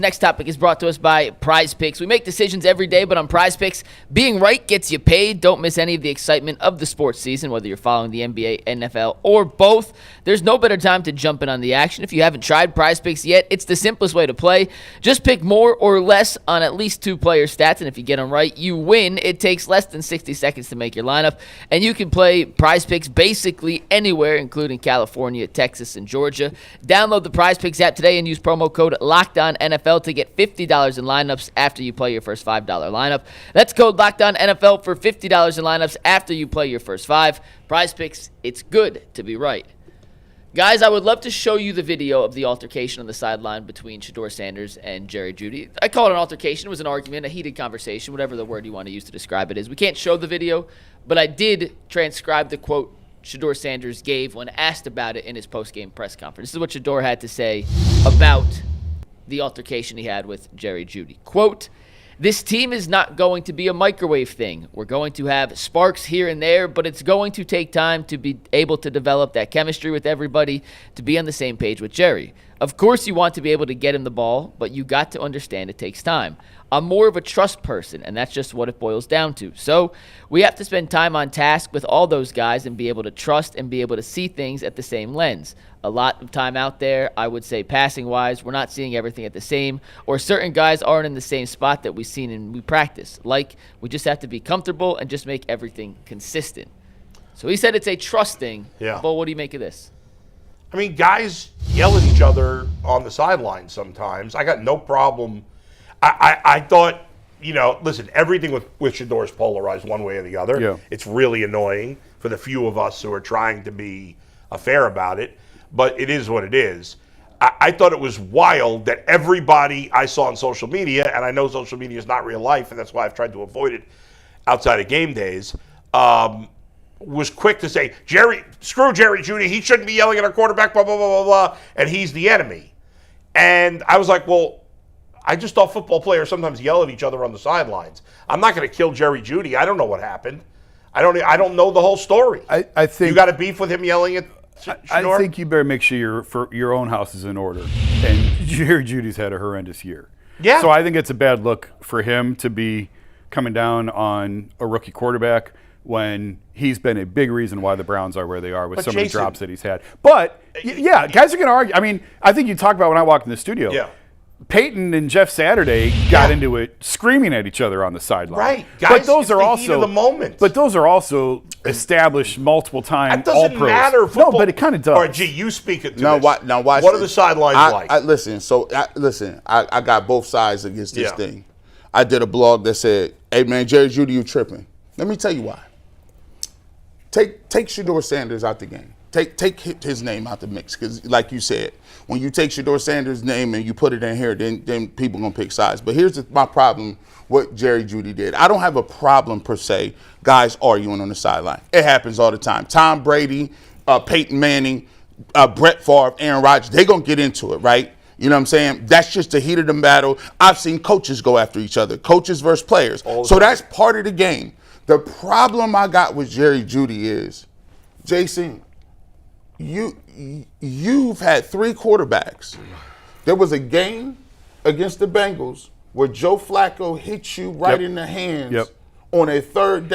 Next topic is brought to us by PrizePicks. We make decisions every day, but on PrizePicks, being right gets you paid. Don't miss any of the excitement of the sports season, whether you're following the NBA, NFL, or both. There's no better time to jump in on the action. If you haven't tried PrizePicks yet, it's the simplest way to play. Just pick more or less on at least 2 player stats, and if you get them right, you win. It takes less than 60 seconds to make your lineup, and you can play PrizePicks basically anywhere, including California, Texas, and Georgia. Download the PrizePicks app today and use promo code LOCKEDONNFL to get $50 in lineups after you play your first $5 lineup. That's code LOCKEDONNFL for $50 in lineups after you play your first 5. PrizePicks, it's good to be right. Guys, I would love to show you the video of the altercation on the sideline between Shedeur Sanders and Jerry Jeudy. I call it an altercation. It was an argument, a heated conversation, whatever the word you want to use to describe it is. We can't show the video, but I did transcribe the quote Shedeur Sanders gave when asked about it in his post-game press conference. This is what Shedeur had to say about the altercation he had with Jerry Jeudy. Quote, "This team is not going to be a microwave thing. We're going to have sparks here and there, but it's going to take time to be able to develop that chemistry with everybody, to be on the same page with Jerry. Of course you want to be able to get him the ball, but you got to understand it takes time. I'm more of a trust person, and that's just what it boils down to. So we have to spend time on task with all those guys and be able to trust and be able to see things at the same lens. A lot of time out there, I would say passing-wise, we're not seeing everything at the same, or certain guys aren't in the same spot that we've seen and we practice. Like, we just have to be comfortable and just make everything consistent." So he said it's a trust thing. Yeah. But what do you make of this? I mean, guys yell at each other on the sideline sometimes. I got no problem. I thought, listen, everything with Shedeur is polarized one way or the other. Yeah. It's really annoying for the few of us who are trying to be fair about it, but it is what it is. I thought it was wild that everybody I saw on social media, and I know social media is not real life, and that's why I've tried to avoid it outside of game days, was quick to say, screw Jerry Jeudy, he shouldn't be yelling at our quarterback, blah, blah, blah, blah, blah, and he's the enemy. And I was like, well, I just thought football players sometimes yell at each other on the sidelines. I'm not going to kill Jerry Jeudy. I don't know what happened. I don't know the whole story. I think you got a beef with him yelling at Shedeur? I think you better make sure your own house is in order. And Jerry Judy's had a horrendous year. Yeah. So I think it's a bad look for him to be coming down on a rookie quarterback when he's been a big reason why the Browns are where they are with some of the drops that he's had. But, yeah, guys are going to argue. I mean, I think you talk about when I walked in the studio. Yeah. Peyton and Jeff Saturday got into it screaming at each other on the sideline. Right. Guys, but those are also heat of the moment. But those are also established multiple times. That doesn't all-pros. matter. No, but it kind of does. All right, G, you speak it to Now, this. watch what are the sidelines like? I got both sides against this thing. I did a blog that said, "Hey man, Jerry Jeudy, you tripping." Let me tell you why. Take Shedeur Sanders out the game. Take his name out the mix, because like you said, when you take Shedeur Sanders' name and you put it in here, then people are going to pick sides. But here's my problem, what Jerry Jeudy did. I don't have a problem, per se, guys arguing on the sideline. It happens all the time. Tom Brady, Peyton Manning, Brett Favre, Aaron Rodgers, they're going to get into it, right? You know what I'm saying? That's just the heat of the battle. I've seen coaches go after each other, coaches versus players. So that's part of the game. The problem I got with Jerry Jeudy is, Jason, you've had 3 quarterbacks. There was a game against the Bengals where Joe Flacco hit you right in the hands on a 4th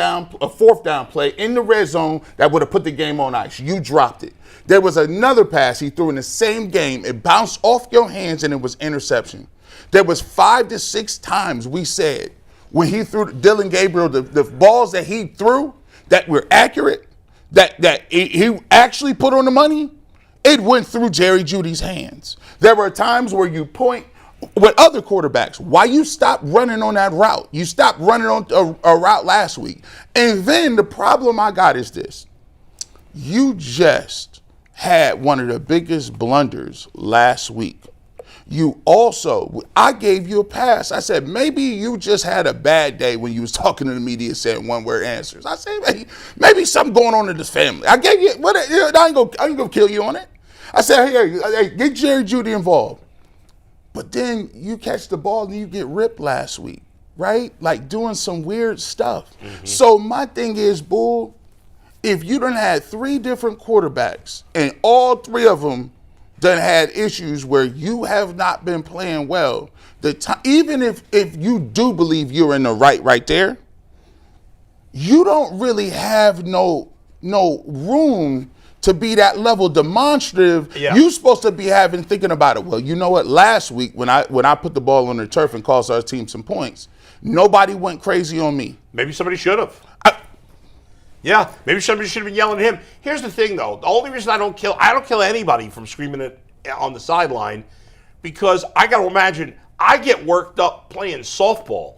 down play in the red zone that would have put the game on ice. You dropped it. There was another pass he threw in the same game. It bounced off your hands and it was interception. There was 5 to 6 times we said when he threw Dylan Gabriel, the balls that he threw that were accurate, that he actually put on the money, it went through Jerry Jeudy's hands. There were times where you point with other quarterbacks, why you stopped running on that route? You stopped running on a route last week. And then the problem I got is this. You just had one of the biggest blunders last week. I gave you a pass. I said, maybe you just had a bad day when you was talking to the media saying one-word answers. I said, maybe something going on in this family. I gave you, I ain't gonna kill you on it. I said, hey, get Jerry Jeudy involved. But then you catch the ball and you get ripped last week, right? Like doing some weird stuff. Mm-hmm. So my thing is, Bull, if you done had 3 different quarterbacks and all 3 of them done had issues where you have not been playing well. Even if you do believe you're in the right there, you don't really have no room to be that level demonstrative. Yeah. You're supposed to be thinking about it. Well, you know what? Last week when I put the ball on the turf and cost our team some points, nobody went crazy on me. Maybe somebody should have. Yeah, maybe somebody should have been yelling at him. Here's the thing, though. The only reason I don't kill anybody from screaming on the sideline, because I got to imagine I get worked up playing softball.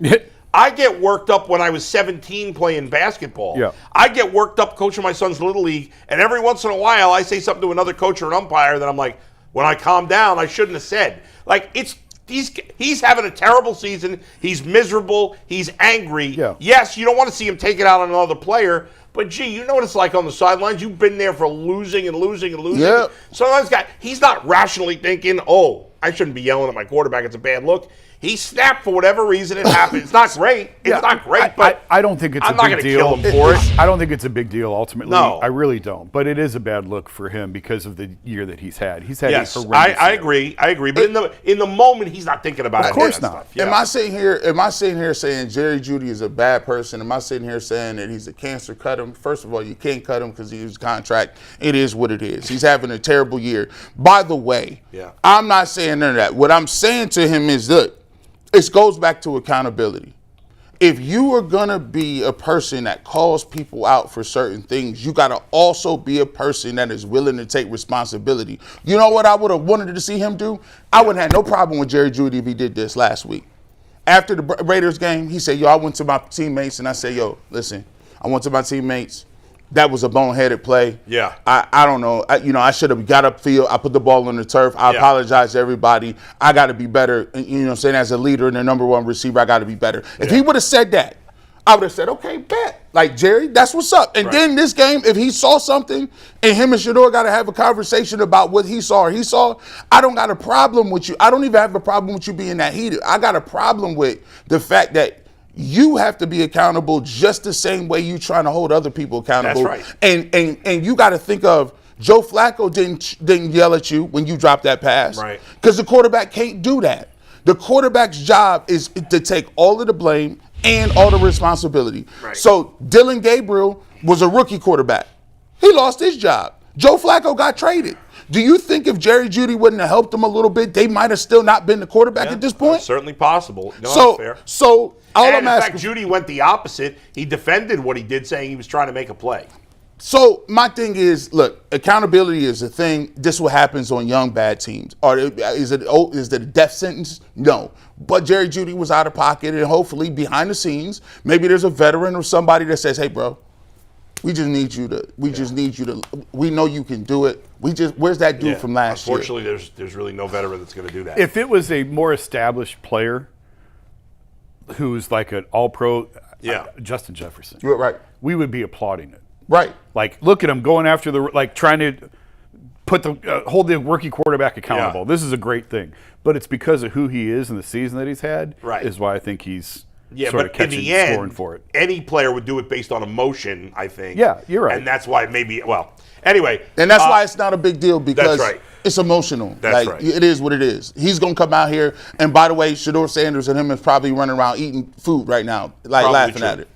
I get worked up when I was 17 playing basketball. Yeah. I get worked up coaching my son's Little League, and every once in a while I say something to another coach or an umpire that I'm like, when I calm down, I shouldn't have said. Like, he's having a terrible season. He's miserable. He's angry. Yeah. Yes, you don't want to see him take it out on another player, but gee, you know what it's like on the sidelines. You've been there for losing and losing and losing. Yeah. Sometimes he's not rationally thinking, oh, I shouldn't be yelling at my quarterback. It's a bad look. He snapped for whatever reason. It happened. It's not great. It's not great, but I don't think it's I'm a not big going to deal. kill him for it. I don't think it's a big deal ultimately. No. I really don't. But it is a bad look for him because of the year that he's had. He's had Yes, a horrendous I year. agree. I agree. But in the moment, he's not thinking about it. Of course that not. stuff. Yeah. Am I sitting here saying Jerry Jeudy is a bad person? Am I sitting here saying that he's a cancer? Cut him. First of all, you can't cut him because he used contract. It is what it is. He's having a terrible year. By the way, I'm not saying none of that. What I'm saying to him is, look, it goes back to accountability. If you are going to be a person that calls people out for certain things, you got to also be a person that is willing to take responsibility. You know what I would have wanted to see him do? I would have had no problem with Jerry Jeudy if he did this last week. After the Raiders game, he said, yo, I went to my teammates and I said, yo, listen, I went to my teammates. That was a boneheaded play. Yeah. I don't know. I should have got upfield. I put the ball on the turf. I apologize to everybody. I got to be better. You know what I'm saying? As a leader and the number one receiver, I got to be better. If he would have said that, I would have said, okay, bet. Like, Jerry, that's what's up. And then this game, if he saw something and him and Shedeur got to have a conversation about what he saw or he saw, I don't got a problem with you. I don't even have a problem with you being that heated. I got a problem with the fact that you have to be accountable just the same way you trying to hold other people accountable. That's right. And you got to think of Joe Flacco didn't yell at you when you dropped that pass. Right. Because the quarterback can't do that. The quarterback's job is to take all of the blame and all the responsibility. Right. So Dylan Gabriel was a rookie quarterback. He lost his job. Joe Flacco got traded. Do you think if Jerry Jeudy wouldn't have helped him a little bit, they might have still not been the quarterback at this point? Certainly possible. No, So, that's fair. so all And I'm in asking. fact, Jeudy went the opposite. He defended what he did, saying he was trying to make a play. So my thing is, look, accountability is a thing. This is what happens on young bad teams. Or is it a death sentence? No. But Jerry Jeudy was out of pocket, and hopefully behind the scenes, maybe there's a veteran or somebody that says, "Hey, bro, we just need you to. We know you can do it. Where's that dude from last year?" Unfortunately, there's really no veteran that's going to do that. If it was a more established player who's like an all-pro, Justin Jefferson, You're right. we would be applauding it. Right. Like, look at him going after trying to put hold the rookie quarterback accountable. Yeah. This is a great thing. But it's because of who he is and the season that he's had is why I think he's sort of catching, scoring for it. Any player would do it based on emotion, I think. Yeah, you're right. And that's why anyway. And that's why it's not a big deal because right. it's emotional. That's right. It is what it is. He's going to come out here. And by the way, Shedeur Sanders and him is probably running around eating food right now, like Probably laughing true. at it.